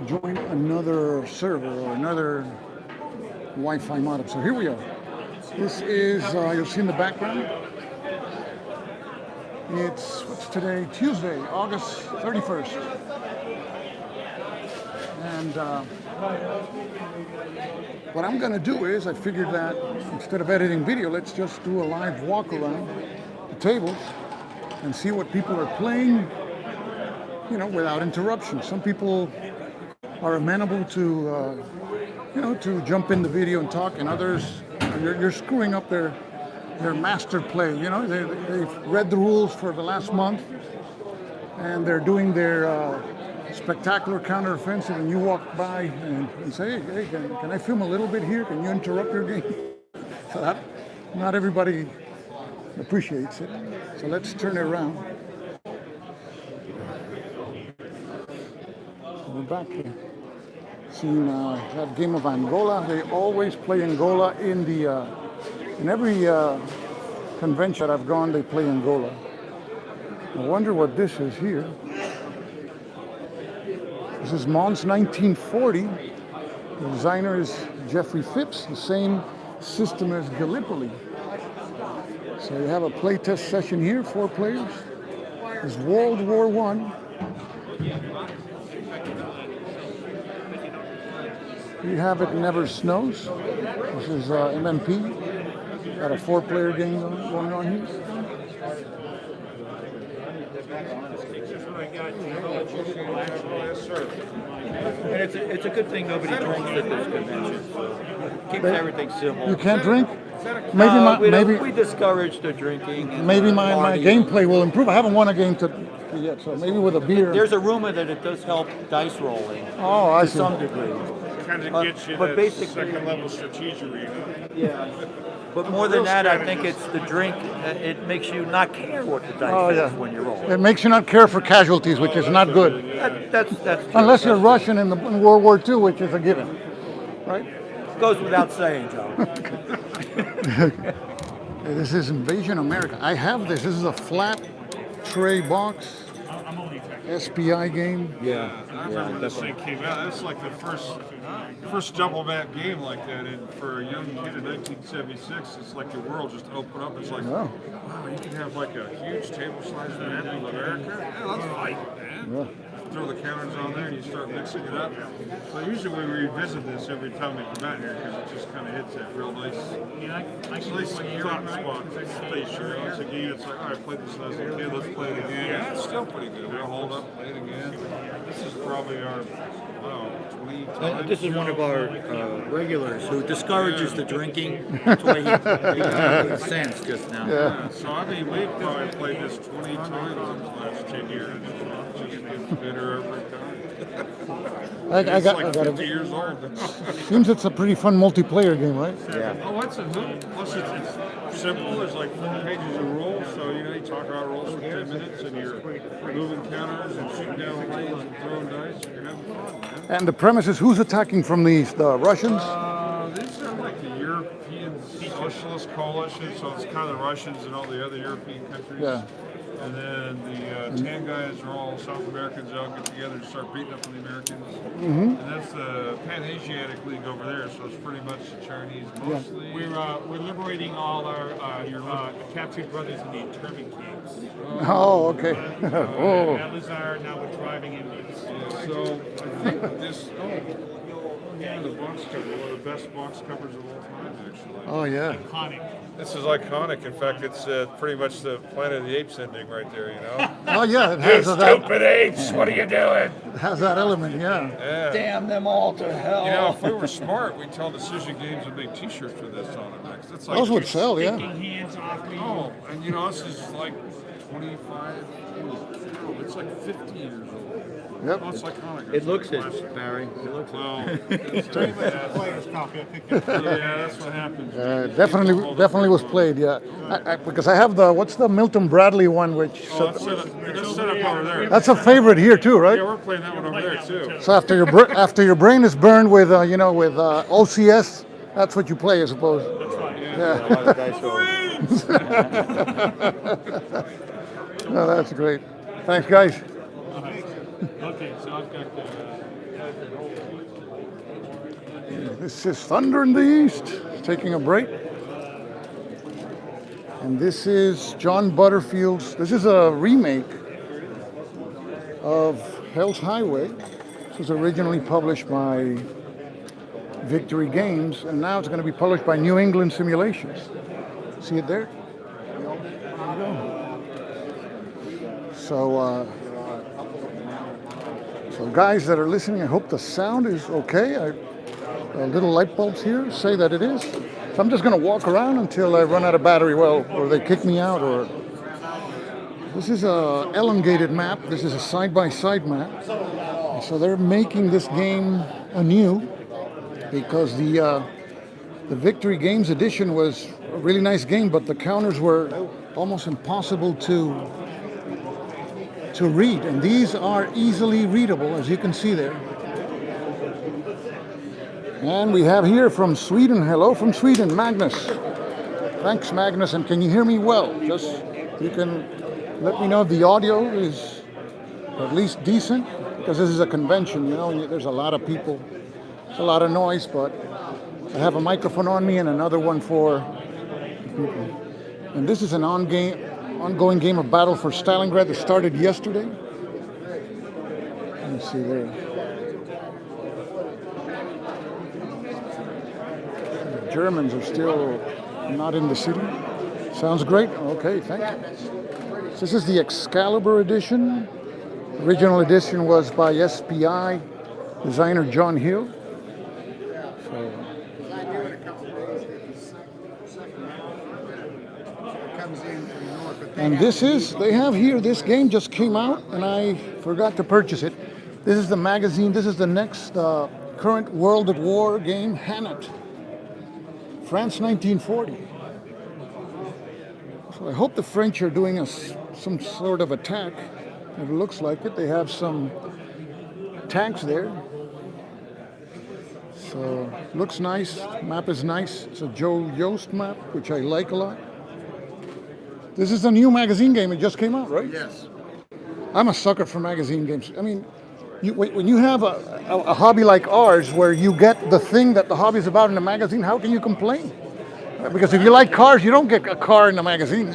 join another server or another Wi-Fi modem. So here we are. This is, you'll see in the background, it's, what's today? Tuesday, August 31st. And what I'm going to do is, I figured that instead of editing video, let's just do a live walk around the tables and see what people are playing, you know, without interruption. Some people are amenable to, you know, to jump in the video and talk, and others, you're screwing up their master play. You know, they've read the rules for the last month, and they're doing their spectacular counteroffensive, and you walk by and say, hey, can I film a little bit here? Can you interrupt your game? So that, not everybody appreciates it. So let's turn it around. We're back here. Seen that game of Angola. They always play Angola in the in every convention that I've gone. They play Angola. I wonder what this is here. This is Mons 1940. The designer is Jeffrey Phipps. The same system as Gallipoli. So you have a playtest session here. 4 players. It's World War I. We have It Never Snows. This is MMP. Got a 4-player game going on here. And it's a good thing nobody drinks at this convention. Keeps everything simple. You can't drink? We discourage the drinking. Maybe my gameplay will improve. I haven't won a game yet, so maybe with a beer. There's a rumor that it does help dice rolling. Oh, I to see. some degree. Kind of gets you but that second level strategery. Yeah. But more than that, I think it's the drink. It makes you not care what the dice is when you roll. It makes you not care for casualties, which is not good. That's true. Unless you're Russian in World War II, which is a given, right? Goes without saying, Joe. This is Invasion America. I have this. This is a flat tray box. SPI game. Yeah, I remember this thing came out. That's like the first double map game like that. And for a young kid in 1976, it's like the world just opened up. It's like, wow, you can have like a huge table-sized map of America. Yeah, let's fight, man. Yeah. Throw the counters on there and you start mixing it up. So usually we revisit this every time we come out here because it just kind of hits that real nice, nice thought spot. Station. Once again, it's like, all right, I played this last kid, let's play it again. Yeah, it's still pretty good. We'll hold up, play it again. This is probably our 20 times. This is one of our regulars who discourages the drinking. That's why he made sense just now. Yeah. So I mean, we've probably played this 20 times in the last 10 years. It just gets better every time. I got 50 years old. Seems it's a pretty fun multiplayer game, right? Yeah. Oh, it's a hoot. Plus, it's simple. There's like 4 pages of rules, so you know you talk about rules for 10 minutes, and you're moving counters and shooting down lanes and throwing dice, and you're having fun, man. And the premise is who's attacking from these? The Russians? These are like the European Socialist Coalition, so it's kind of the Russians and all the other European countries. Yeah. And then the tan guys are all South Americans. They all get together and start beating up on the Americans. And that's the Pan-Asiatic League over there, so it's pretty much the Chinese mostly. We're liberating all our captured brothers in the internment camps. Oh, okay. Oh. Elazar, now we're driving Indians. So I think this, the box cover, one of the best box covers of all time, actually. Oh, yeah. Iconic. This is iconic. In fact, it's pretty much the Planet of the Apes ending right there, you know? Oh, yeah. It has Stupid apes, what are you doing? It has that element, yeah. Yeah. Damn them all to hell. You know, if we were smart, we'd tell Decision Games to make T-shirts with this on it next. It's like Those would sell, yeah. Hands off me. Oh, and you know, this is like 25, it's like 50 years old. Yep. Oh, it's iconic. It looks it, Barry. It looks Well, Players copy. I think that's yeah, that's what happens. Definitely was played, yeah. Because I have what's the Milton Bradley one, which... Oh, that's set up over there. That's a favorite here too, right? Yeah, we're playing that one over there too. So after your brain is burned with with OCS, that's what you play, I suppose. That's right. Yeah. No, that's great. Thanks, guys. Okay, so I've got This is Thunder in the East, taking a break. And this is John Butterfield's, this is a remake of Hell's Highway. This was originally published by Victory Games, and now it's going to be published by New England Simulations. See it there? There you go. So guys that are listening, I hope the sound is okay. Little light bulbs here say that it is. So I'm just going to walk around until I run out of battery, well, or they kick me out, or... This is a elongated map. This is a side-by-side map. So they're making this game anew because the Victory Games edition was a really nice game, but the counters were almost impossible to read. And these are easily readable, as you can see there. And we have here from Sweden, hello from Sweden, Magnus. Thanks, Magnus, and can you hear me well? Just, you can let me know if the audio is at least decent, because this is a convention, you know, and there's a lot of people, it's a lot of noise, but I have a microphone on me and another one for people. And this is an ongoing game of Battle for Stalingrad that started yesterday. Let me see there. Germans are still not in the city. Sounds great. Okay, thank you. So this is the Excalibur edition. Original edition was by SPI designer John Hill. And this is, they have here, this game just came out and I forgot to purchase it. This is the magazine, this is the next current World at War game, Hanet. France 1940. So I hope the French are doing some sort of attack. It looks like it. They have some tanks there. So looks nice. Map is nice. It's a Joe Yost map, which I like a lot. This is a new magazine game. It just came out, right? Yes. I'm a sucker for magazine games. I mean, when you have a hobby like ours, where you get the thing that the hobby is about in a magazine, how can you complain? Because if you like cars, you don't get a car in the magazine.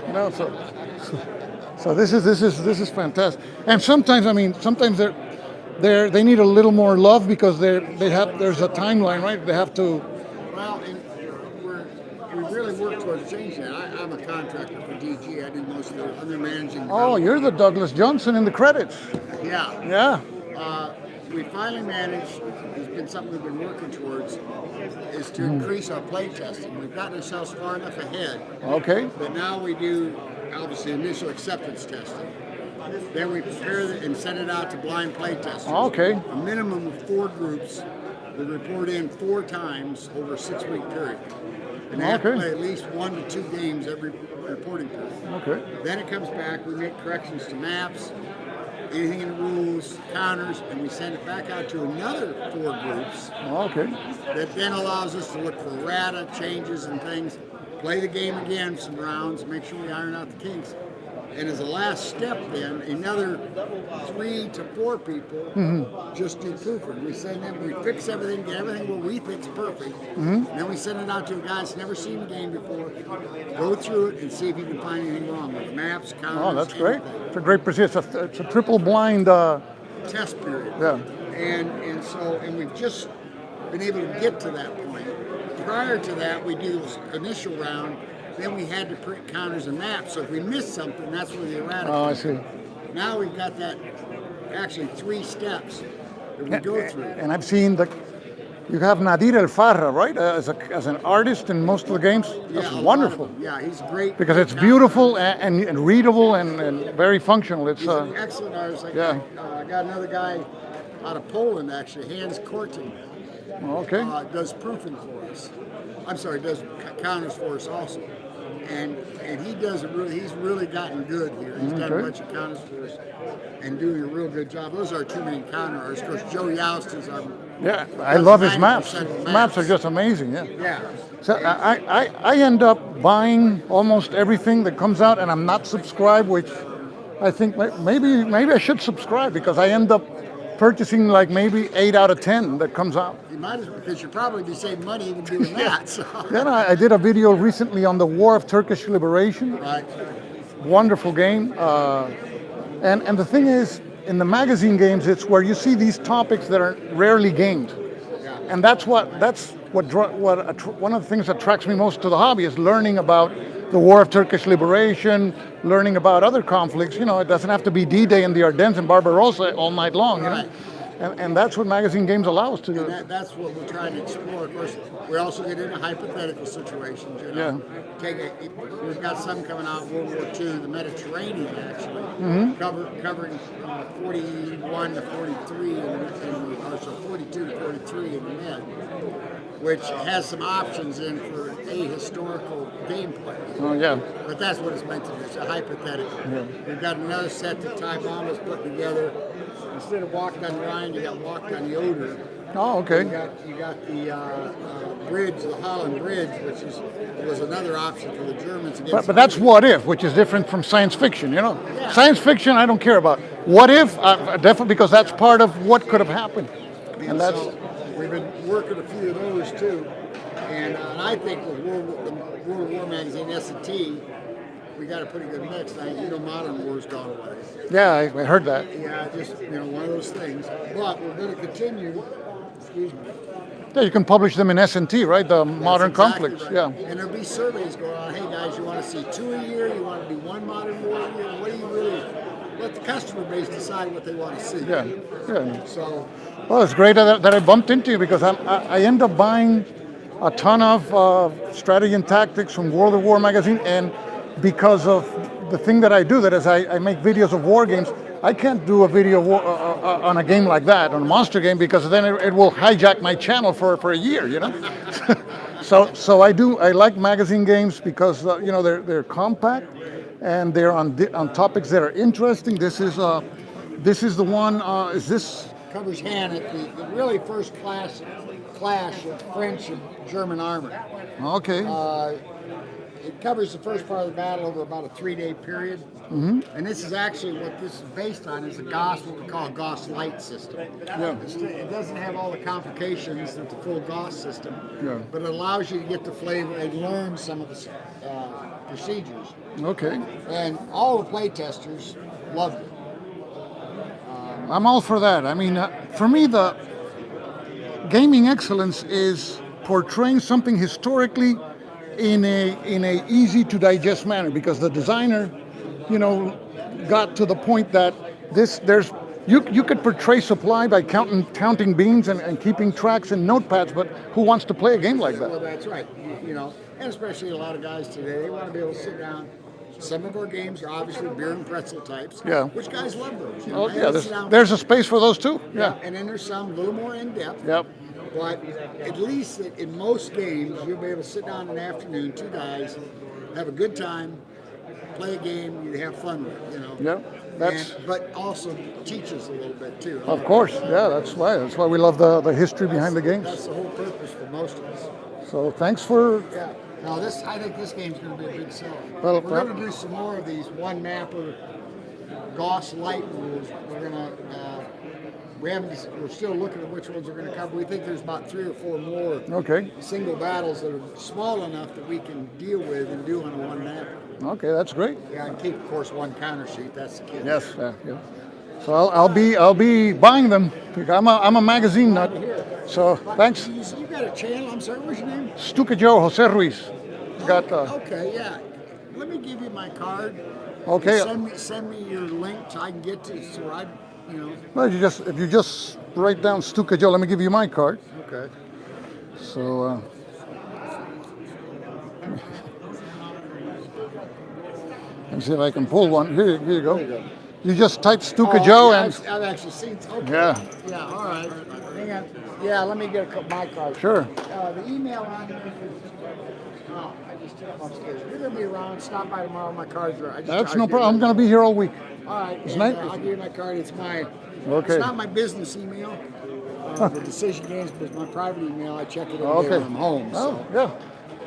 You know, so this is fantastic. And sometimes, I mean, sometimes they need a little more love because there's a timeline, right? They have to. Well, and we really work towards changing that. I'm a contractor for DG. I do most of the other managing. Oh, you're the Douglas Johnson in the credits. Yeah. Yeah. We finally managed, it's been something we've been working towards, is to increase our play testing. We've gotten ourselves far enough ahead. Okay. But now we do, obviously, initial acceptance testing. Then we prepare it and send it out to blind play testers. Okay. A minimum of 4 groups that report in 4 times over a 6-week period. And they have to play at least 1 to 2 games every reporting period. Okay. Then it comes back, we make corrections to maps, anything in the rules, counters, and we send it back out to another 4 groups. Okay. That then allows us to look for errata, changes, and things. Play the game again, some rounds, make sure we iron out the kinks. And as a last step, then another 3 to 4 people just do proofing. We send them, we fix everything, get everything what we think's perfect. And then we send it out to a guy that's never seen the game before. Go through it and see if you can find anything wrong with maps, counters. Oh, that's great. anything. It's a great procedure. It's a triple blind. Test period. Yeah. And we've just been able to get to that point. Prior to that, we do this initial round. Then we had to print counters and maps, so if we missed something, that's where the errata Oh, I comes see. in. Now we've got that, actually 3 steps that we go through. And I've seen that you have Nadir El Farra, right, as an artist in most of the games. That's a lot of wonderful. them. Yeah, he's great. Because it's beautiful and readable and very functional. It's He's an excellent artist. Like yeah. I got another guy out of Poland, actually, Hans Korting, okay. does proofing for us. I'm sorry, does counters for us also. And he does he's really gotten good here. He's done a bunch of counters for us and doing a real good job. Those are our 2 main counter artists. Of course, Joe Youst is our. Yeah, I love his maps. 90% of His the maps are just amazing. Yeah. Yeah. So I end up buying almost everything that comes out, and I'm not subscribed, which I think maybe I should subscribe because I end up purchasing like maybe 8 out of 10 that comes out. You might as well, because you'll probably be saving money even doing that. So. Then I did a video recently on the War of Turkish Liberation. Right. Wonderful game. And the thing is, in the magazine games, it's where you see these topics that are rarely gamed. Yeah. And one of the things that attracts me most to the hobby is learning about the War of Turkish Liberation, learning about other conflicts. You know, it doesn't have to be D-Day in the Ardennes and Barbarossa all night long. You know? And that's what magazine games allow us to do. That's what we're trying to explore. Of course, we also get into hypothetical situations. You know, we've got some coming out World War II, the Mediterranean actually, covering 41 to 43, or so 42 to 43 in the Med, which has some options in for ahistorical gameplay. Oh yeah. But that's what it's meant to do. It's a hypothetical. Yeah. We've got another set that Ty Baum has put together. Instead of walked on Rhine, you got walked on Yoder. Oh, okay. You got the bridge, the Holland Bridge, which was another option for the Germans. But that's what if, which is different from science fiction. You know, science fiction I don't care about. What if? Definitely, because that's part of what could have happened. And that's. So we've been working a few of those too, and I think with World War magazine S&T, we got a pretty good mix. Now, you know, Modern War's gone away. Yeah, I heard that. Yeah, just one of those things. But we're going to continue. Excuse me. Yeah, you can publish them in S&T, right? The modern Exactly conflicts. right. Yeah. And there'll be surveys going on. Hey guys, you want to see 2 a year? You want to do 1 Modern War a year? What do you really? Let the customer base decide what they want to see. Yeah. So. Well, it's great that I bumped into you because I end up buying a ton of strategy and tactics from World of War magazine, and because of the thing that I do, that is I make videos of war games, I can't do a video on a game like that, on a monster game, because then it will hijack my channel for a year, you know. So I like magazine games because they're compact and they're on topics that are interesting. This is the one. Is this? Covers Hannet, the really first clash of French and German armor. Okay. It covers the first part of the battle over about a 3-day period. Mm-hmm. And this is actually what this is based on, is a Gauss, what we call a Gauss light system. Yeah. It doesn't have all the complications that the full Gauss system, but it allows you to get the flavor and learn some of the procedures. Okay. And all the playtesters loved it. I'm all for that. I mean, for me, the gaming excellence is portraying something historically in a easy to digest manner, because the designer, got to the point that you could portray supply by counting beans and keeping tracks and notepads, but who wants to play a game like that? Well, that's right. And especially a lot of guys today, they want to be able to sit down. Some of our games are obviously beer and pretzel types, which guys love those. Oh yeah, there's a space for those too. Yeah. And then there's some a little more in depth. Yep. But at least in most games, you'll be able to sit down in the afternoon, 2 guys, have a good time, play a game you have fun with. Yeah. But also teach us a little bit too. Of course. Yeah. That's why we love the history behind the games. That's the whole purpose for most of us. So thanks for. Yeah. No, I think this game's going to be a big seller. Well, we're going to do some more of these one mapper Gauss light rules. We're still looking at which ones we're going to cover. We think there's about 3 or 4 more single battles that are small enough that we can deal with and do on a one mapper. Okay, that's great. Yeah, and keep, of course, one counter sheet. That's the key. Yes. Yeah. So I'll be buying them. I'm a magazine nut. So thanks. You got a channel. I'm sorry. What's your name? Stuka Joe Jose Ruiz. Okay. Yeah. Let me give you my card. Okay. Send me your link so I can get to it. So I. Well, if you just write down Stuka Joe, let me give you my card. Okay. So. Let me see if I can pull one. Here you go. You just type Stuka Joe and. I've actually seen. Okay. Yeah. Yeah. All right. Hang on. Yeah. Let me get my card. Sure. The email on here. Oh, I just took them upstairs. You're gonna be around. Stop by tomorrow. My card's right. That's no problem. I'm gonna be here all week. All right. I'll give you my card. It's my. Okay. It's not my business email. The Decision Games, but it's my private email. I check it every day when I'm home. Oh, so. yeah.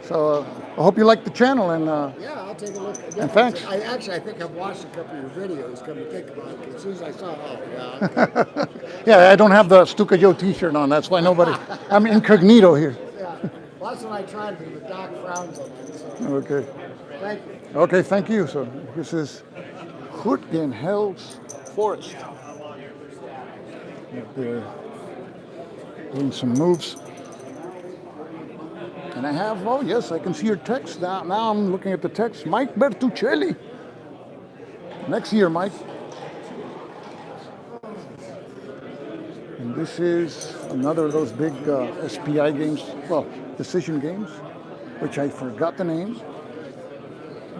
So I hope you like the channel, and Yeah, I'll take a look. And thanks. I think I've watched a couple of your videos. Come to think about it, 'cause as soon as I saw it, oh yeah. Okay. yeah, I don't have the Stuka Joe T-shirt on. That's why nobody. I'm incognito here. Yeah. Well, that's what I tried to do, but Doc frowns on that. So. Okay. Thank you. Okay, thank you. So this is Hell's Forest. They're doing some moves. And I have, oh yes, I can see your text. Now I'm looking at the text. Mike Bertuccelli. Next year, Mike. And this is another of those big SPI games, well, decision games, which I forgot the name.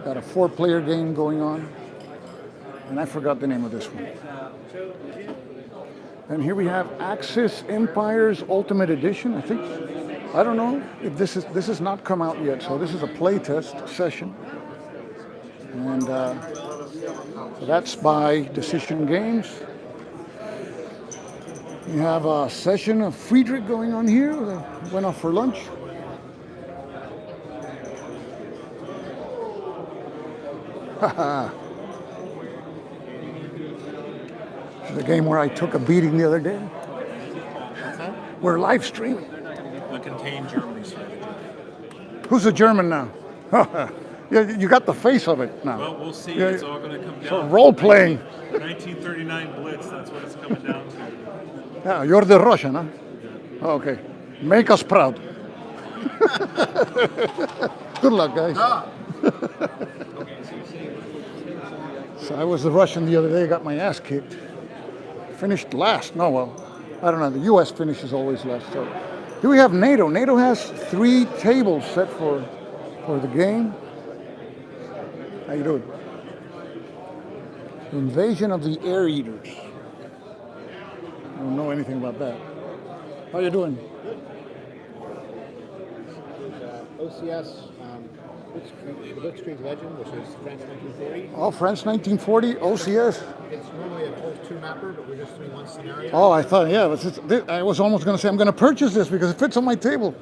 Got a 4-player game going on, and I forgot the name of this one. And here we have Axis Empires Ultimate Edition, I think. I don't know if this has not come out yet, so this is a playtest session. And so that's by Decision Games. We have a session of Friedrich going on here. Went off for lunch. This is a game where I took a beating the other day. We're live streaming. The contained Germany strategy. Who's the German now? Yeah, you got the face of it now. Well, we'll see. Yeah, It's all going to come so down. role playing. 1939 Blitz. That's what it's coming down to. Yeah, you're the Russian, huh? Okay. Make us proud. Good luck, guys. So I was the Russian the other day, got my ass kicked. Finished last. No, well, I don't know. The U.S. finishes always last. So here we have NATO. NATO has 3 tables set for the game. How you doing? Invasion of the Air Eaters. I don't know anything about that. How you doing? OCS, the Livestream Legend, which is France 1940. Oh, France 1940, OCS. It's normally a whole 2-mapper, but we're just doing one scenario. Oh, I thought, yeah, I was almost going to say I'm going to purchase this because it fits on my table,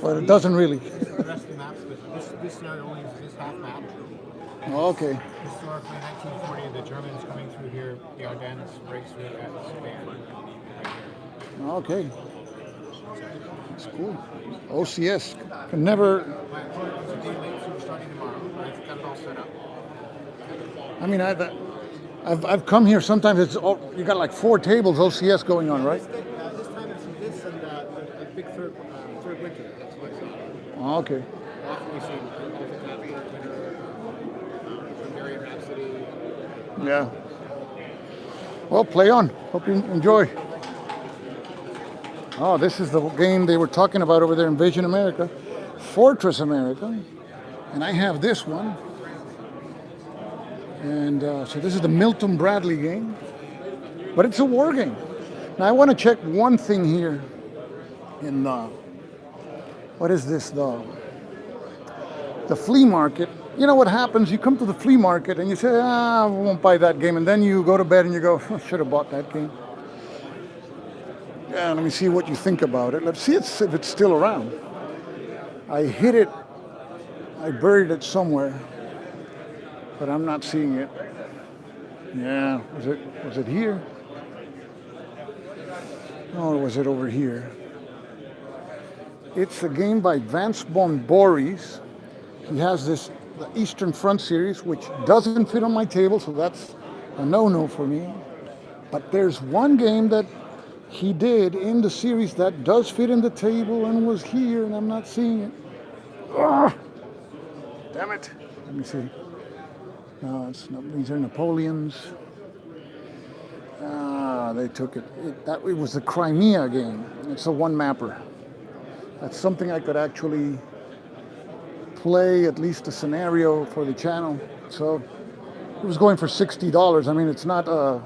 but it doesn't really. The rest of the maps, but this scenario only uses this half map. Oh, okay. Historically, 1940, the Germans coming through here, the Ardennes breaks through at Spain. Right here. Okay. That's cool. OCS can never. My opponent was a day late, so we're starting tomorrow. I've got it all set up. I mean, I've come here. Sometimes it's you got like 4 tables OCS going on, right? This time it's this and a big third winter. That's what it's Oh, okay. often we see Mary Rhapsody. Yeah. Well, play on. Hope you enjoy. Oh, this is the game they were talking about over there in Invasion America, Fortress America, and I have this one. And so this is the Milton Bradley game, but it's a war game. Now I want to check one thing here in what is this, the flea market. You know what happens? You come to the flea market and you say, I won't buy that game, and then you go to bed and you go, should have bought that game. Yeah, let me see what you think about it. Let's see if it's still around. I hid it, I buried it somewhere, but I'm not seeing it. Yeah, was it here? Or was it over here? It's a game by Vance Bonboris. He has the Eastern Front series, which doesn't fit on my table, so that's a no-no for me. But there's one game that he did in the series that does fit in the table and was here, and I'm not seeing it. Ugh. Damn it. Let me see. No, these are Napoleons. They took it. It was the Crimea game. It's a 1-mapper. That's something I could actually play, at least a scenario for the channel. So it was going for $60. I mean, it's not the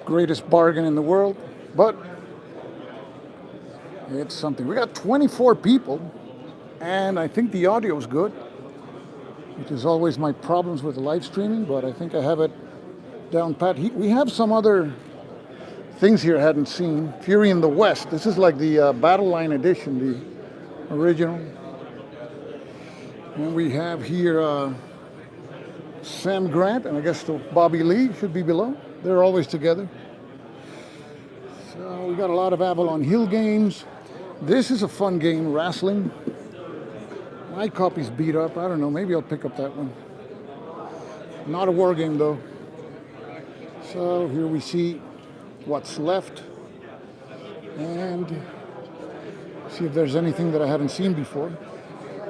greatest bargain in the world, but it's something. We got 24 people, and I think the audio is good, which is always my problems with the live streaming, but I think I have it down pat. We have some other things here I hadn't seen. Fury in the West. This is like the Battle Line edition, original. And we have here Sam Grant, and I guess the Bobby Lee should be below. They're always together. So we got a lot of Avalon Hill games. This is a fun game, wrestling. My copy's beat up. I don't know. Maybe I'll pick up that one. Not a war game though. So here we see what's left, and see if there's anything that I haven't seen before.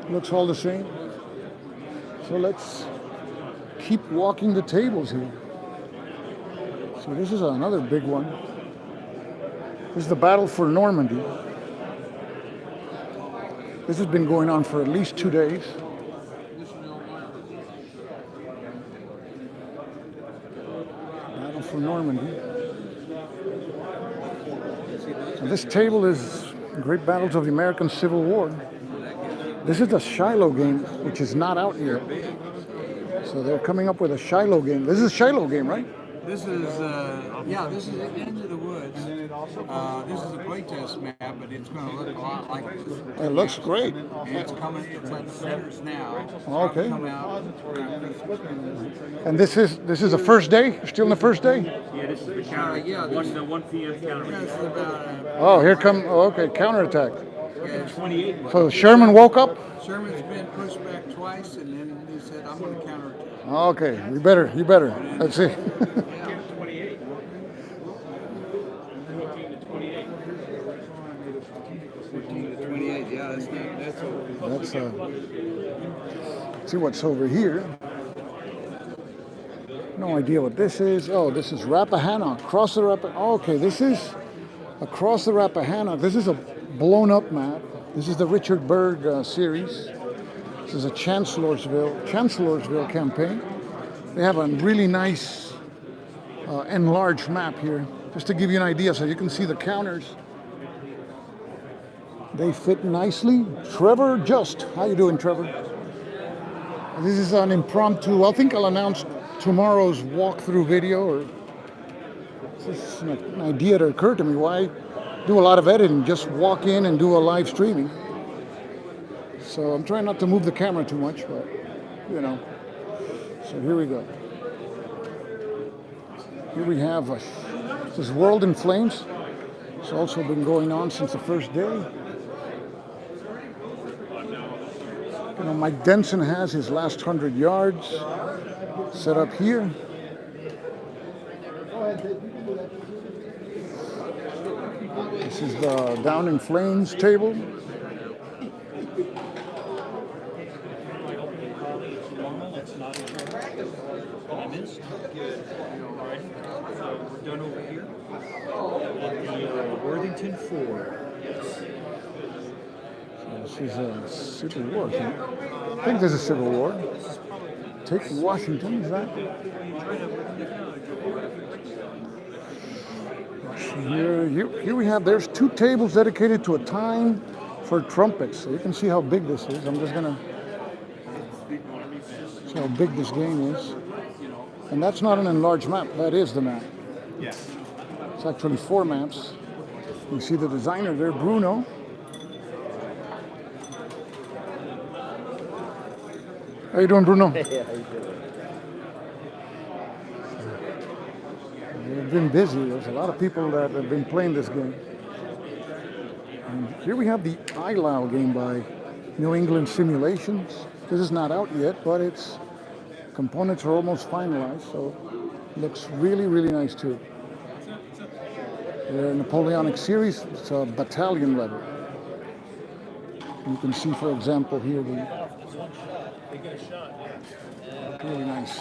Looks all the same. So let's keep walking the tables here. So this is another big one. This is the Battle for Normandy. This has been going on for at least 2 days. Battle for Normandy. And this table is Great Battles of the American Civil War. This is the Shiloh game, which is not out yet. So they're coming up with a Shiloh game. This is a Shiloh game, right? This is, this is Into the Woods. This is a playtest map, but it's going to look a lot like this. It looks great. And it's coming, it's at centers now. Okay. Come out. And this is the first day? You're still in the first day? Yeah, this is the counter. The 1 p.m. counter. This is about, Oh, here come, okay, counterattack. yeah, 28. So Sherman woke up? Sherman's been pushed back twice, and then he said, I'm going to counterattack. Okay, you better. Let's see. 28. 14 to 28, yeah, that's over. Let's see what's over here. No idea what this is. Oh, this is Rappahannock. Across the Rappahannock. Okay, this is Across the Rappahannock. This is a blown up map. This is the Richard Berg series. This is a Chancellorsville campaign. They have a really nice enlarged map here, just to give you an idea, so you can see the counters. They fit nicely. Trevor Just, how you doing, Trevor? This is an impromptu. I think I'll announce tomorrow's walkthrough video, or this is an idea that occurred to me. Why do a lot of editing? Just walk in and do a live streaming. So I'm trying not to move the camera too much, but you know. So here we go. Here we have this is World in Flames. It's also been going on since the first day. You know, Mike Denson has his last 100 yards set up here. This is the Down in Flames table. We're done over here. The Worthington 4. This is a Civil War. I think this is Civil War. Take Washington, is that? Here we have, there's 2 tables dedicated to a time for trumpets. So you can see how big this is. I'm just gonna see how big this game is. And that's not an enlarged map, that is the map. Yes. It's actually 4 maps. You see the designer there, Bruno. How you doing, Bruno? They've been busy. There's a lot of people that have been playing this game. And here we have the ILAO game by New England Simulations. This is not out yet, but its components are almost finalized, so it looks really, really nice too. The Napoleonic series, it's a battalion level. You can see, for example, here the really nice.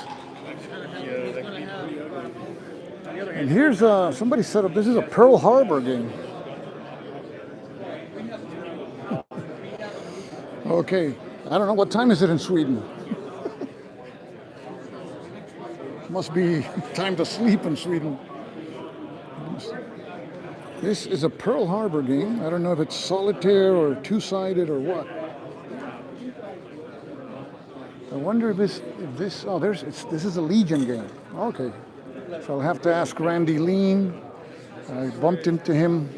And here's somebody set up. This is a Pearl Harbor game. Okay, I don't know, what time is it in Sweden? Must be time to sleep in Sweden. This is a Pearl Harbor game. I don't know if it's solitaire or two-sided or what. I wonder if this is a Legion game. Okay, so I'll have to ask Randy Lean. I bumped into him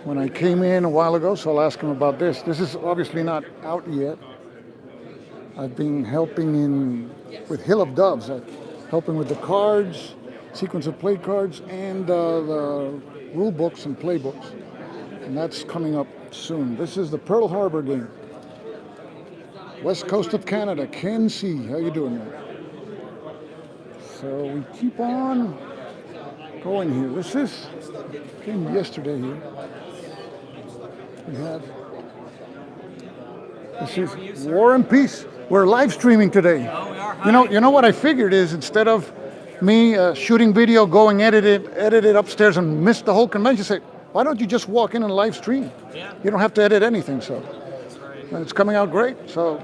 when I came in a while ago, so I'll ask him about this. This is obviously not out yet. I've been helping with Hill of Doves, helping with the cards, sequence of play cards, and the rule books and play books. And that's coming up soon. This is the Pearl Harbor game. West coast of Canada, Ken C. How you doing, man? So we keep on going here. This came yesterday here. We have, this is War and Peace. We're live streaming today. Oh, we are. You know what I figured is instead of me shooting video, going edit it upstairs and miss the whole convention, say, why don't you just walk in and live stream? Yeah. You don't have to edit anything, so. That's right. And it's coming out great. So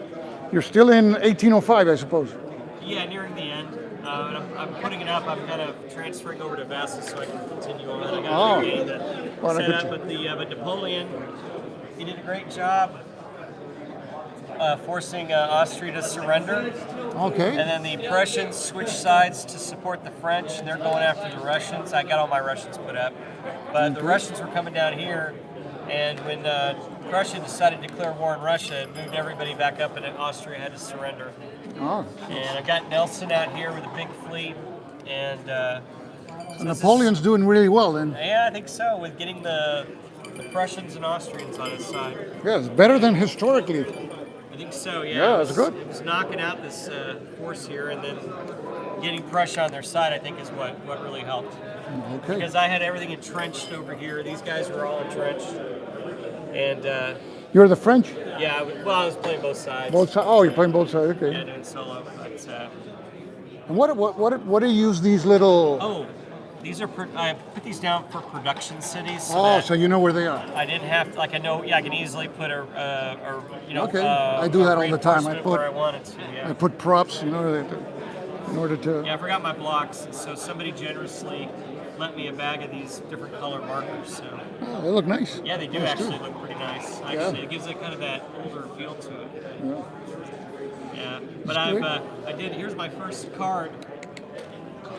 you're still in 1805, I suppose. Yeah, nearing the end. And I'm putting it up. I'm kind of transferring over to Vasa so I can continue on. I got a game that Well, set up, but Napoleon, he did a great job forcing Austria to surrender. Okay. And then the Prussians switched sides to support the French, and they're going after the Russians. I got all my Russians put up. But the Russians were coming down here, and when Prussia decided to declare war on Russia, it moved everybody back up, and Austria had to surrender. Oh. And I got Nelson out here with a big fleet, and So Napoleon's doing really well then. yeah, I think so, with getting the Prussians and Austrians on his side. Yeah, it's better than historically. I think so, yeah. Yeah, It that's was- good. It was knocking out this force here, and then getting Prussia on their side, I think, is what really helped. Okay. Because I had everything entrenched over here. These guys were all entrenched. And, You're the French? yeah, I was playing both sides. Both sides. Oh, you're playing both sides. Okay. Yeah, doing solo. But, And what do you use these little? oh, these are, I put these down for production cities. So Oh, that so you know where they are. I didn't have to, like, I know, yeah, I can easily put Okay. I do that all the time. I put- where I wanted to, yeah. I put props, in order to. Yeah, I forgot my blocks, so somebody generously lent me a bag of these different color markers. So Oh, they look nice. yeah, they do Nice, actually too. look pretty nice. Actually, it gives it kind of that older feel to it. Yeah. Yeah, but That's great. I did. Here's my first card.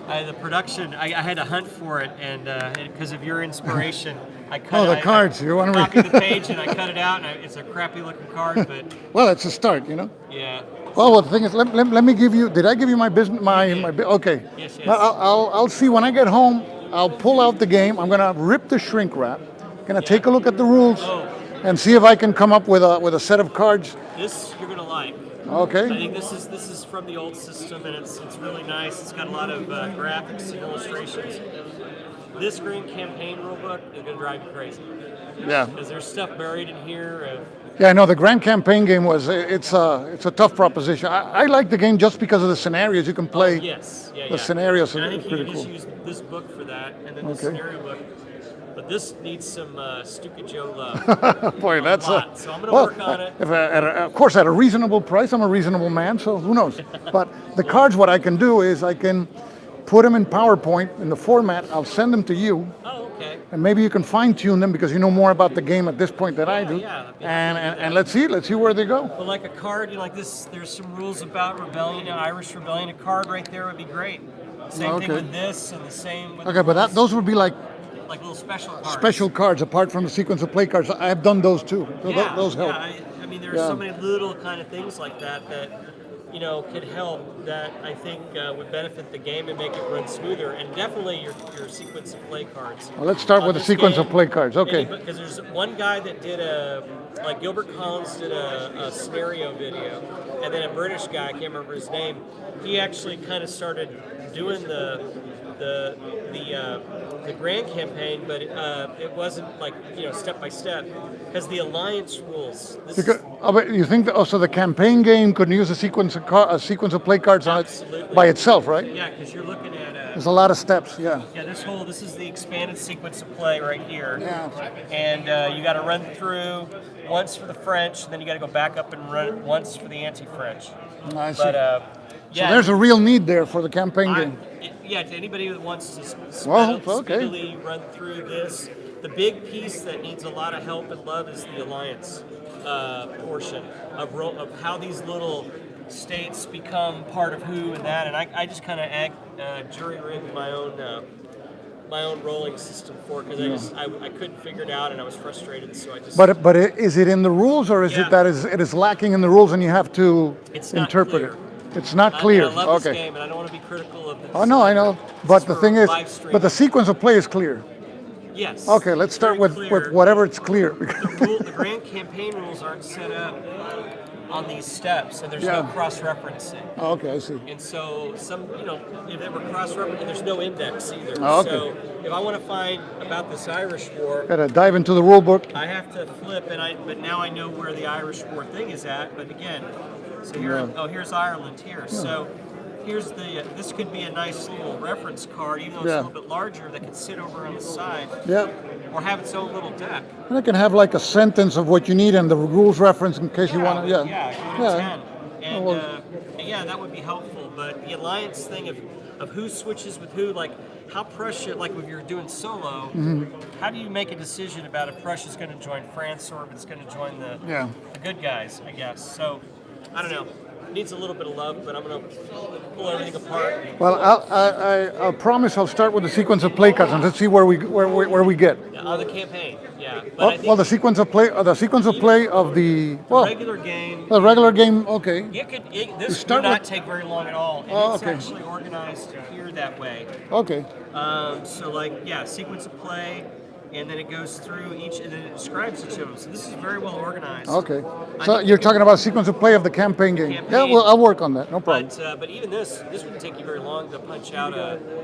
The production. I had to hunt for it, and because of your inspiration, I cut. Oh, the cards. You want to copied the page and I cut it out, and it's a crappy looking card, but Well, it's a start, you know. yeah. Well, the thing is, let me give you. Did I give you my business? Okay. Yes, yes. I'll see when I get home. I'll pull out the game. I'm gonna rip the shrink wrap. Gonna take a look at the rules, Oh. and see if I can come up with a set of cards. This you're gonna like. I Okay. think this is from the old system, and it's really nice. It's got a lot of graphics and illustrations. This Grand Campaign rulebook is gonna drive you crazy Yeah. because there's stuff buried in here. Yeah, I know the Grand Campaign game it's a tough proposition. I like the game just because of the scenarios you can play. Yes, yeah, The yeah. scenarios And are I think you pretty can cool. just use this book for that, and then the Okay. scenario book. But this needs some Stuka Joe love. Boy, that's lot. So I'm gonna well, work on it. If of course, at a reasonable price. I'm a reasonable man, so who knows? But the cards, what I can do is I can put them in PowerPoint in the format. I'll send them to you, Oh, okay. and maybe you can fine tune them because you know more about the game at this point than I do. yeah, that'd be And let's see where they go. But like a card, like this, there's some rules about rebellion, Irish rebellion. A card right there would be great. Same thing Okay. with this, and the same with Okay, but those would be like like little special cards. special cards apart from the sequence of play cards. I have done those too. Yeah, Those help. Yeah, I mean, there's Yeah. so many little kind of things like that could help that I think would benefit the game and make it run smoother. And definitely your sequence of play cards. Well, let's start with the This sequence game, of play cards. Okay. Because there's one guy that did like Gilbert Collins did a scenario video, and then a British guy, I can't remember his name, he actually kind of started doing the grand campaign, but it wasn't like step by step because the alliance rules. But you think so the campaign game could use a sequence of play cards on it Absolutely. by itself, right? Yeah, because you're looking at There's a lot of steps. Yeah. yeah, this is the expanded sequence of play right here. Yeah. And you got to run through once for the French, and then you got to go back up and run it once for the anti-French. I see. But So there's a real need there for the campaign game. Yeah, to anybody that wants to Well, okay. speedily run through this, the big piece that needs a lot of help and love is the alliance portion of how these little states become part of who and that. And I just kind of jury-rigged my own my own rolling system for because I couldn't figure it out and I was frustrated, so I just. But is it in the rules, or is it that it is lacking in the rules and you have to interpret it? It's not clear. I love this game, and I don't want to be critical of this. Oh no, I know. But the thing is, but the sequence of play is clear. Yes. Okay, let's start with whatever it's clear. The grand campaign rules aren't set up on these steps, and there's no cross-referencing. Oh, okay, I see. And so if they were cross-referencing, there's no index either. Oh, okay. So if I want to find about this Irish war, Gotta dive into the rule book. I have to flip, but now I know where the Irish war thing is at. But again, so here, here's Ireland here. Yeah. So here's this could be a nice little reference card, even though it's a little bit larger, that could sit over on the side. Yeah. Or have its own little deck. And it can have like a sentence of what you need and the rules reference in case you want to. Yeah, give it a 10. And that would be helpful. But the alliance thing of who switches with who, like how Prussia, like if you're doing solo, how do you make a decision about if Prussia's going to join France or if it's going to join the good guys, I guess. So, I don't know. It needs a little bit of love, but I'm going to pull everything apart. Well, I'll promise I'll start with the sequence of play cards and let's see where we get. On the campaign, But the sequence of play, of the regular game. The regular game, okay. This would not take very long at all. And it's actually organized here that way. Okay. So sequence of play, and then it goes through each, and then it describes each of them. So this is very well organized. Okay. So you're talking about sequence of play of the campaign game. Yeah, well, I'll work on that. No problem. But even this wouldn't take you very long to punch out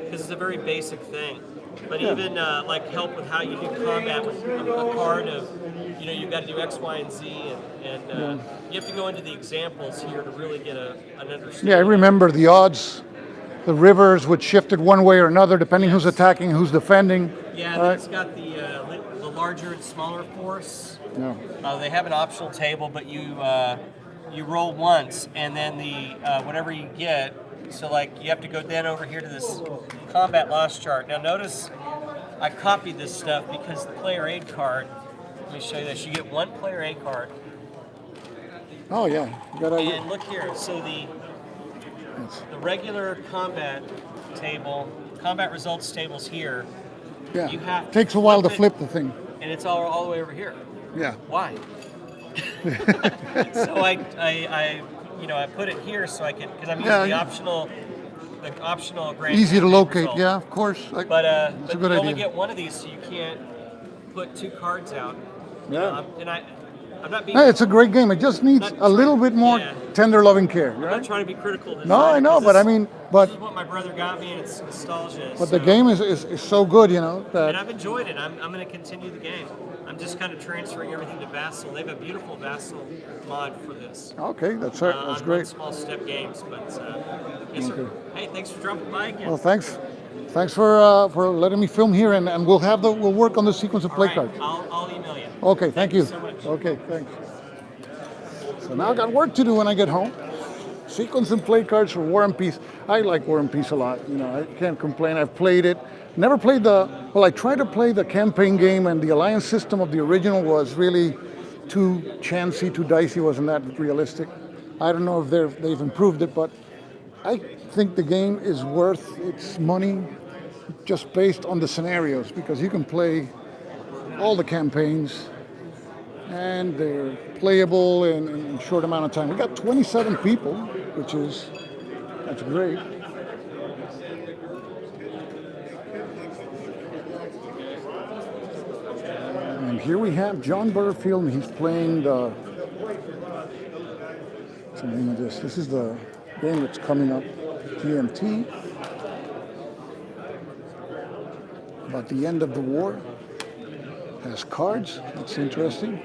because it's a very basic thing. But even help with how you do combat with a card of, you've got to do X, Y, and Z, and you have to go into the examples here to really get an understanding. Yeah, I remember the odds. The rivers would shift it one way or another depending who's attacking, who's defending. Yeah, it's got the larger and smaller force. Yeah. They have an optional table, but you roll once, and then the whatever you get. So you have to go then over here to this combat loss chart. Now notice I copied this stuff because the player aid card. Let me show you this. You get one player aid card. Oh yeah. And look here. So the regular combat table, combat results tables here. Yeah. You have takes a while to flip the thing. And it's all the way over here. Yeah. Why? So I put it here so I can, because I'm using the optional grand. Easy to locate, result. Yeah, of course. But that's a good you idea. only get one of these, so you can't put two cards out. Yeah. I'm not being. No, it's a great game. It just needs a little bit more tender loving care. I'm not trying to be critical of this. No, I know, but I mean, this is what my brother got me, and it's nostalgia. But the game is so good, that. And I've enjoyed it. I'm going to continue the game. I'm just kind of transferring everything to Vassal. They have a beautiful Vassal mod for this. Okay, that's on great. Small step games, but yes, sir. Hey, thanks for dropping by again. Well, thanks for letting me film here, and we'll work on the sequence of play cards. I'll email you. Okay, thank you. So much. Okay, thanks. So now I got work to do when I get home. Sequence and play cards for War and Peace. I like War and Peace a lot. I can't complain. I've played it. Never played I tried to play the campaign game, and the alliance system of the original was really too chancy, too dicey, wasn't that realistic. I don't know if they've improved it, but I think the game is worth its money just based on the scenarios, because you can play all the campaigns and they're playable in a short amount of time. We got 27 people, that's great. And here we have John Butterfield, and he's playing what's the name of this? This is the game that's coming up, GMT, about the end of the war. Has cards, that's interesting.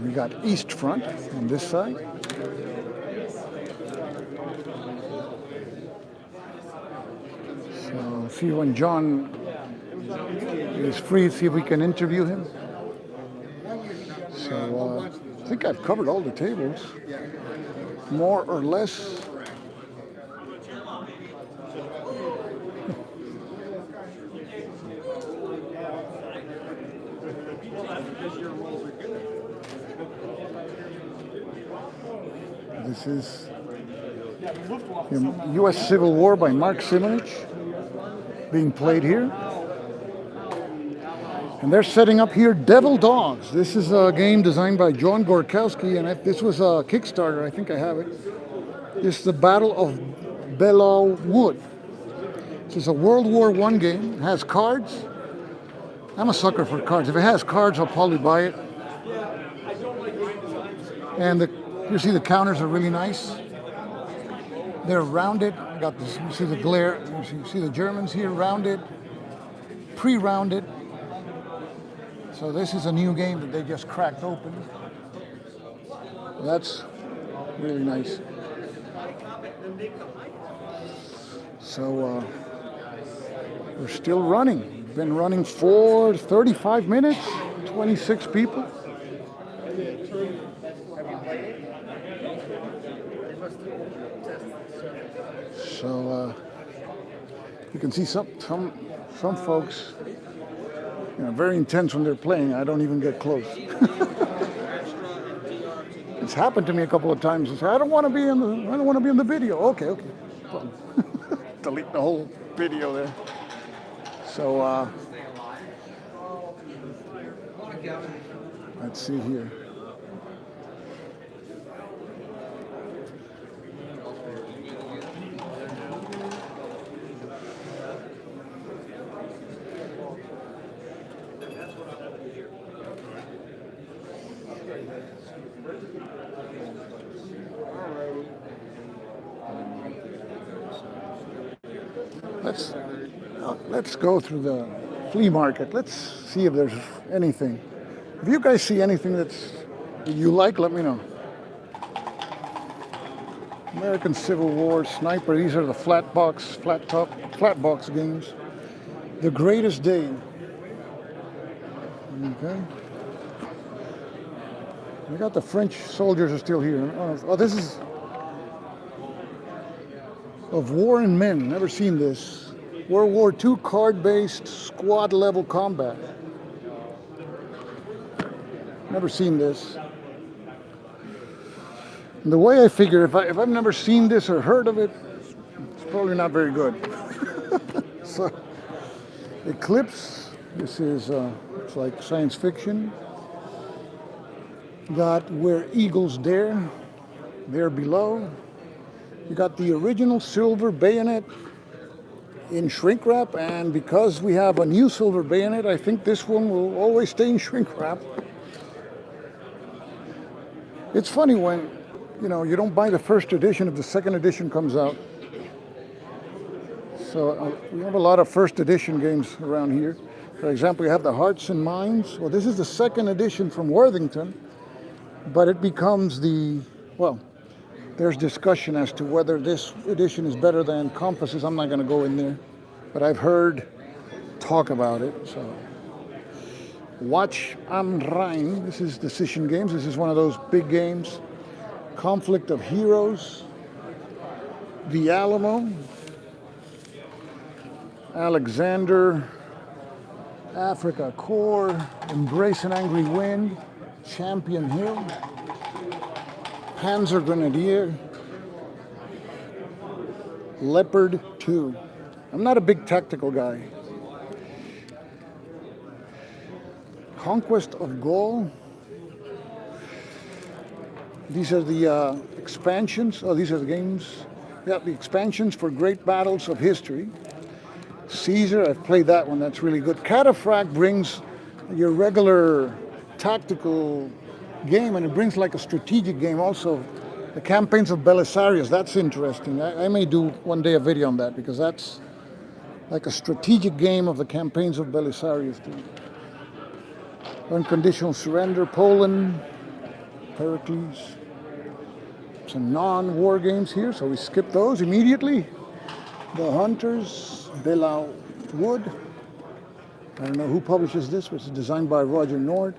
We got East Front on this side. So see when John is free, see if we can interview him. So I think I've covered all the tables, more or less. This is U.S. Civil War by Mark Simonich being played here. And they're setting up here Devil Dogs. This is a game designed by John Gorkowski, and this was a Kickstarter. I think I have it. This is the Battle of Belleau Wood. This is a World War I game. It has cards. I'm a sucker for cards. If it has cards, I'll probably buy it. And you see the counters are really nice. They're rounded. I got this. You see the glare. You see the Germans here rounded, pre-rounded. So this is a new game that they just cracked open. That's really nice. So we're still running. We've been running for 35 minutes, 26 people. So you can see some folks, very intense when they're playing. I don't even get close. It's happened to me a couple of times. I say, I don't want to be in the video. Okay. Delete the whole video there. So let's see here. Let's go through the flea market. Let's see if there's anything. If you guys see anything that you like, let me know. American Civil War, Sniper. These are the flat box games. The Greatest Day. Okay. We got the French soldiers are still here. Oh, this is of War and Men. Never seen this. World War II card-based squad-level combat. Never seen this. And the way I figure, if I've never seen this or heard of it, it's probably not very good. So, Eclipse. This is it's like science fiction. Got Where Eagles Dare. There Below. You got the original Silver Bayonet in shrink wrap, and because we have a new Silver Bayonet, I think this one will always stay in shrink wrap. It's funny when, you don't buy the first edition if the second edition comes out. So we have a lot of first edition games around here. For example, we have the Hearts and Minds. Well, this is the second edition from Worthington, but it becomes there's discussion as to whether this edition is better than Compasses. I'm not going to go in there, but I've heard talk about it. So, Watch am Rhein. This is Decision Games. This is one of those big games. Conflict of Heroes. The Alamo. Alexander. Africa Core. Embrace an Angry Wind. Champion Hill. Panzer Grenadier, Leopard 2. I'm not a big tactical guy. Conquest of Gaul. These are the expansions. Oh, these are the games. Yeah, the expansions for Great Battles of History. Caesar, I've played that one. That's really good. Cataphract brings your regular tactical game, and it brings like a strategic game also. The Campaigns of Belisarius, that's interesting. I may do one day a video on that, because that's like a strategic game of the Campaigns of Belisarius. Unconditional Surrender, Poland, Pericles. Some non-war games here, so we skip those immediately. The Hunters, Belleau Wood. I don't know who publishes this, but it's designed by Roger Nord.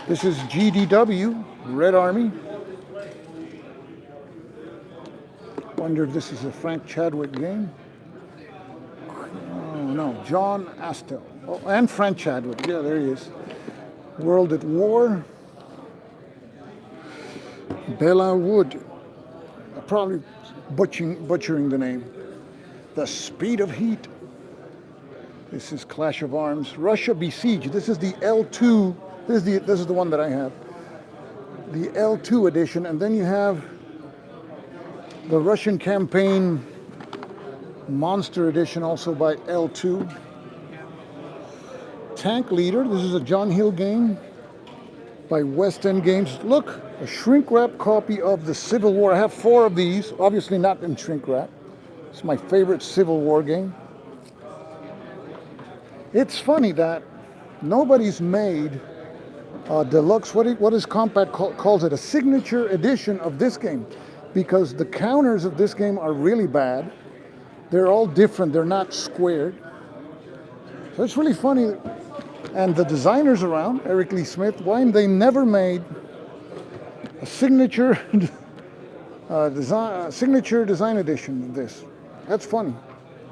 This is GDW, Red Army. Wonder if this is a Frank Chadwick game. Oh, no, John Astel. Oh, and Frank Chadwick. Yeah, there he is. World at War. Belleau Wood. A probably butchering the name. The Speed of Heat. This is Clash of Arms. Russia Besieged. This is the L2. This is the one that I have. The L2 edition, and then you have the Russian Campaign Monster Edition, also by L2. Tank Leader. This is a John Hill game by West End Games. Look, a shrink wrap copy of the Civil War. I have 4 of these, obviously not in shrink wrap. It's my favorite Civil War game. It's funny that nobody's made a deluxe, what is Compact calls it, a signature edition of this game, because the counters of this game are really bad. They're all different, they're not squared. So it's really funny. And the designers around, Eric Lee Smith, why they never made a signature design edition of this. That's funny,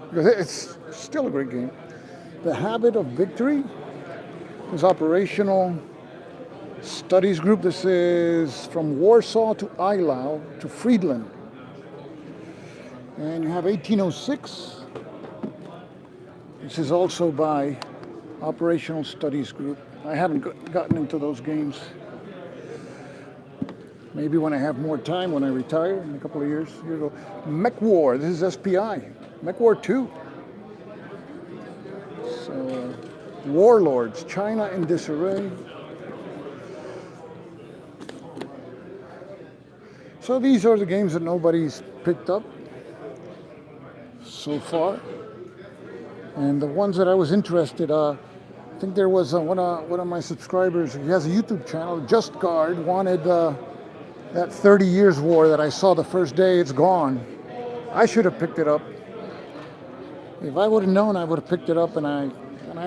because it's still a great game. The Habit of Victory is operational studies group. This is from Warsaw to Eylau to Friedland. And you have 1806. This is also by Operational Studies Group. I haven't gotten into those games. Maybe when I have more time, when I retire in a couple of years. Here we go. Mech War. This is SPI. Mech War 2. So, Warlords. China in Disarray. So these are the games that nobody's picked up so far. And the ones that I was interested, I think there was one of my subscribers, he has a YouTube channel, Just Guard, wanted that 30 Years War that I saw the first day. It's gone. I should have picked it up. If I would have known, I would have picked it up, and I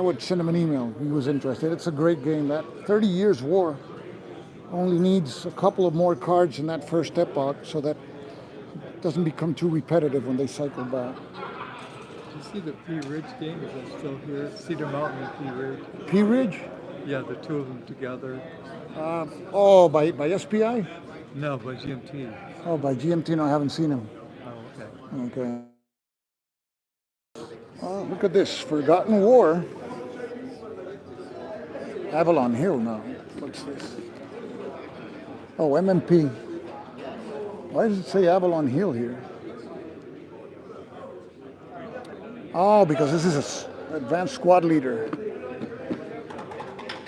would send him an email. He was interested. It's a great game. That 30 Years War only needs a couple of more cards in that first epoch, so that it doesn't become too repetitive when they cycle back. You see the P Ridge game? Is that still here? Cedar Mountain and P Ridge. P Ridge? Yeah, the two of them together. By SPI? No, by GMT. Oh, by GMT. No, I haven't seen him. Oh, okay. Okay. Look at this, Forgotten War. Avalon Hill now. What's this? Oh, MMP. Why does it say Avalon Hill here? Oh, because this is an advanced squad leader.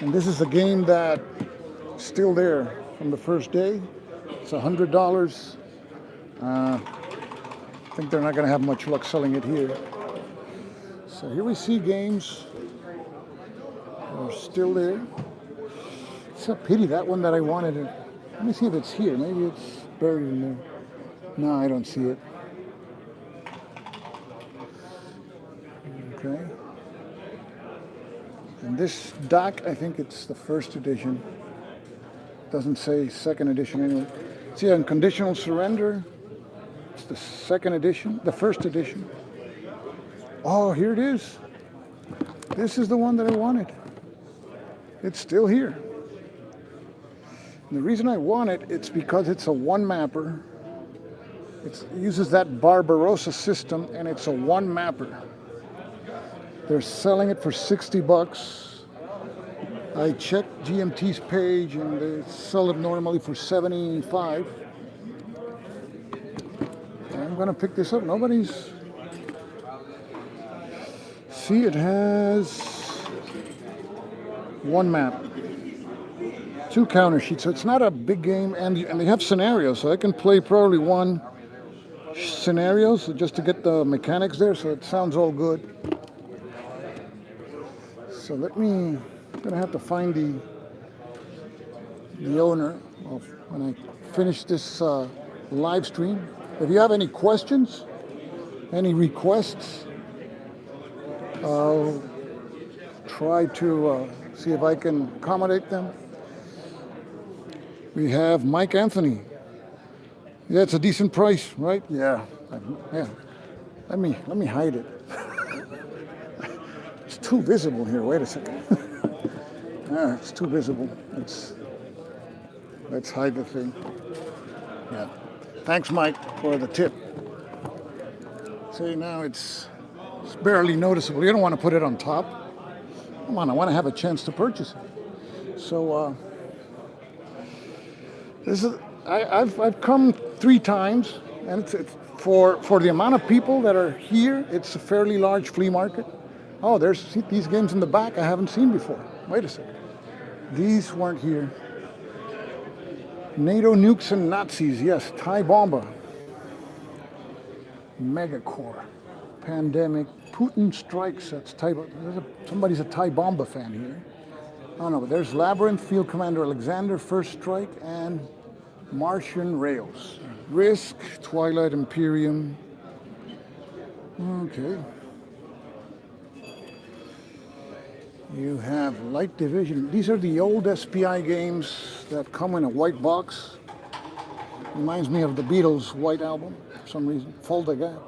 And this is a game that's still there from the first day. It's $100. I think they're not going to have much luck selling it here. So here we see games that are still there. It's a pity, that one that I wanted. Let me see if it's here. Maybe it's buried in there. No, I don't see it. Okay. And this doc, I think it's the first edition. Doesn't say second edition anyway. See, Unconditional Surrender. It's the second edition, the first edition. Oh, here it is. This is the one that I wanted. It's still here. And the reason I want it, it's because it's a one-mapper. It uses that Barbarossa system, and it's a one-mapper. They're selling it for $60. I checked GMT's page, and they sell it normally for $75. I'm going to pick this up. Nobody's... See, it has one map, 2 counter sheets, so it's not a big game, and they have scenarios, so I can play probably one scenario, so just to get the mechanics there, so it sounds all good. So I'm gonna have to find the owner when I finish this live stream. If you have any questions, any requests, I'll try to see if I can accommodate them. We have Mike Anthony. Yeah, it's a decent price, right? Yeah. Yeah. Let me hide it. It's too visible here. Wait a second. It's too visible. Let's hide the thing. Yeah. Thanks, Mike, for the tip. See, now it's barely noticeable. You don't want to put it on top. Come on, I want to have a chance to purchase it. So this is I've come 3 times, and it's for the amount of people that are here. It's a fairly large flea market. Oh, there's these games in the back I haven't seen before. Wait a second. These weren't here. NATO nukes and Nazis, yes. Thai Bomba. Megacore. Pandemic. Putin strikes. That's Thai. Somebody's a Thai Bomba fan here. Oh no, but there's Labyrinth, Field Commander Alexander, First Strike, and Martian Rails. Risk, Twilight Imperium. Okay. You have Light Division. These are the old SPI games that come in a white box. Reminds me of the Beatles' White Album for some reason. Fold the Gap.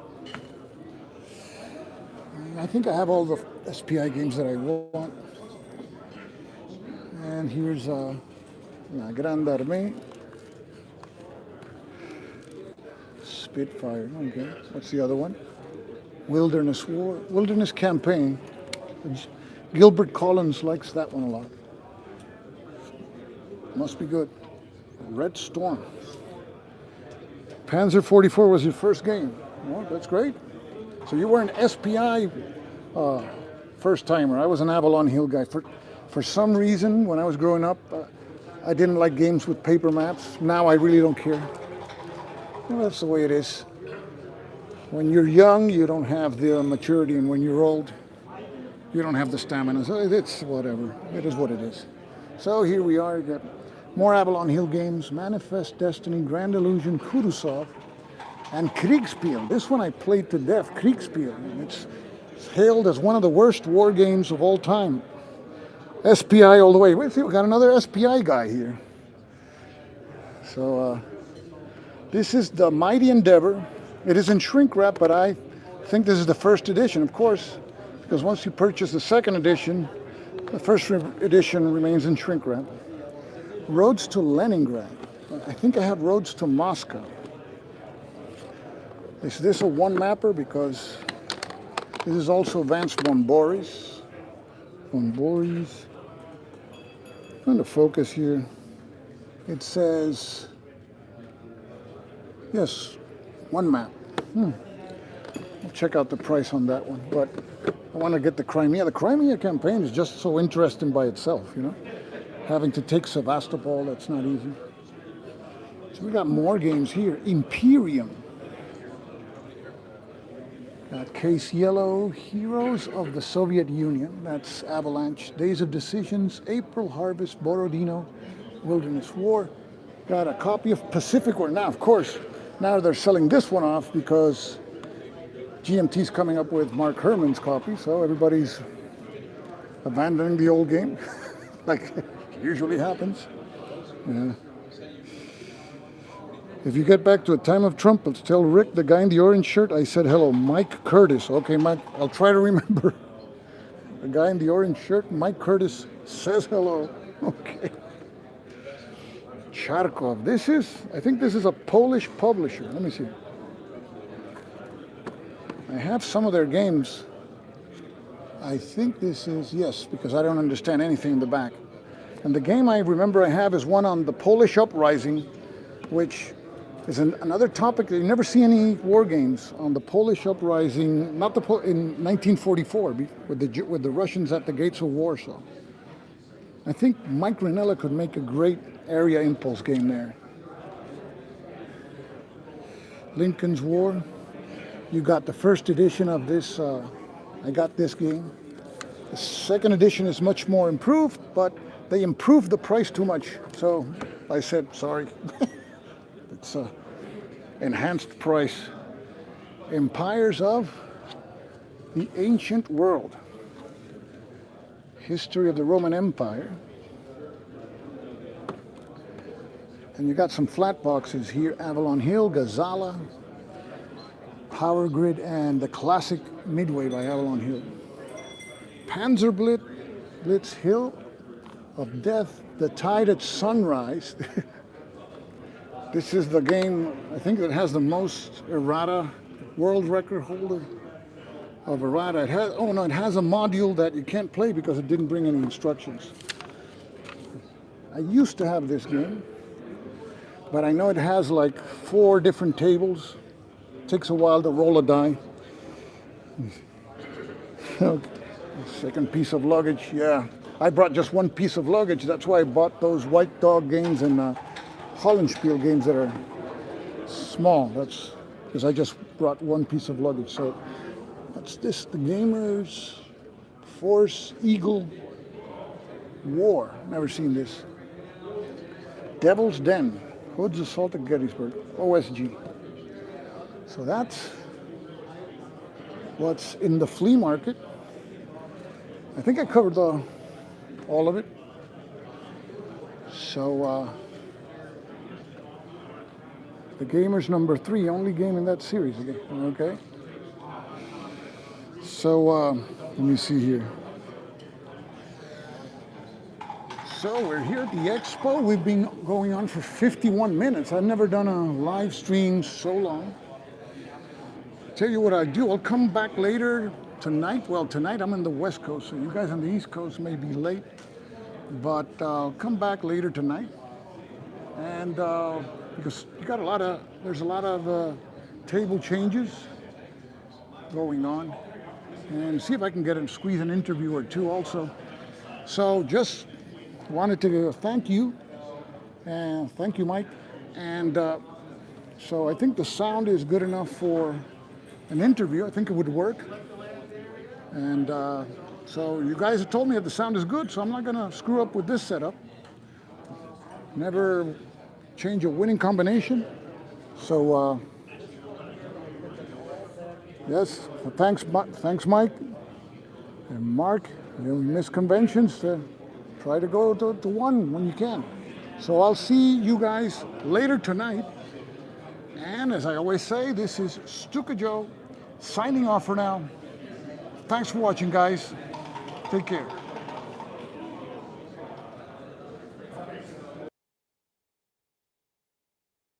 I think I have all the SPI games that I want. And here's La Grande Armée. Spitfire. Okay. What's the other one? Wilderness War. Wilderness Campaign. Gilbert Collins likes that one a lot. Must be good. Red Storm. Panzer 44 was your first game. Well, that's great. So you were an SPI first timer. I was an Avalon Hill guy. For some reason, when I was growing up, I didn't like games with paper maps. Now I really don't care. Well, that's the way it is. When you're young, you don't have the maturity, and when you're old, you don't have the stamina. So it's whatever. It is what it is. So here we are. Got more Avalon Hill games. Manifest Destiny, Grand Illusion, Kutuzov, and Kriegspiel. This one I played to death. Kriegspiel. It's hailed as one of the worst war games of all time. SPI all the way. Wait, see, we got another SPI guy here. So this is the Mighty Endeavor. It is in shrink wrap, but I think this is the first edition, of course, because once you purchase the second edition, the first edition remains in shrink wrap. Roads to Leningrad. I think I have Roads to Moscow. Is this a one-mapper? Because this is also Vance von Boris. Von Boris. I'm going to focus here. It says, yes, one map. I'll check out the price on that one. But I want to get the Crimea. The Crimea campaign is just so interesting by itself, you know. Having to take Sevastopol, that's not easy. So we got more games here. Imperium. Got Case Yellow, Heroes of the Soviet Union. That's Avalanche. Days of Decisions, April Harvest, Borodino, Wilderness War. Got a copy of Pacific War. Now, of course, now they're selling this one off because GMT's coming up with Mark Herman's copy, so everybody's abandoning the old game, like usually happens. Yeah. If you get back to a time of trumpets, tell Rick, the guy in the orange shirt, I said hello. Mike Curtis. Okay, Mike, I'll try to remember. The guy in the orange shirt, Mike Curtis, says hello. Okay. Charkov. I think this is a Polish publisher. Let me see. I have some of their games. I think this is, yes, because I don't understand anything in the back. And the game I remember I have is one on the Polish Uprising, which is another topic. You never see any war games on the Polish Uprising, in 1944, with the Russians at the gates of Warsaw. I think Mike Ranella could make a great area impulse game there. Lincoln's War. You got the first edition of this. I got this game. The second edition is much more improved, but they improved the price too much. So I said, sorry. It's enhanced price. Empires of the Ancient World. History of the Roman Empire. And you got some flat boxes here. Avalon Hill, Gazala, Power Grid, and the classic Midway by Avalon Hill. Panzer Blitz Hill of Death, The Tide at Sunrise. This is the game, I think, that has the most errata, world record holder of errata. It has, oh no, it has a module that you can't play because it didn't bring any instructions. I used to have this game, but I know it has like 4 different tables. It takes a while to roll a die. Okay. Second piece of luggage, yeah. I brought just one piece of luggage. That's why I bought those White Dog games and Hollenspiel games that are small. That's because I just brought one piece of luggage. So what's this? The Gamers Force Eagle War. Never seen this. Devil's Den. Hood's Assault at Gettysburg. OSG. So that's what's in the flea market. I think I covered all of it. So the Gamers number 3, only game in that series again. Okay. So let me see here. So we're here at the expo. We've been going on for 51 minutes. I've never done a live stream so long. Tell you what I do. I'll come back later tonight. Well, tonight I'm in the West Coast, so you guys on the East Coast may be late. But I'll come back later tonight. And because you got there's a lot of table changes going on. And see if I can squeeze an interview or 2 also. So just wanted to thank you. And thank you, Mike. And so I think the sound is good enough for an interview. I think it would work. And so you guys have told me that the sound is good, so I'm not going to screw up with this setup. Never change a winning combination. So yes, thanks Mike and Mark. You miss conventions. Try to go to one when you can. So I'll see you guys later tonight. And as I always say, this is Stuka Joe signing off for now. Thanks for watching, guys. Take care.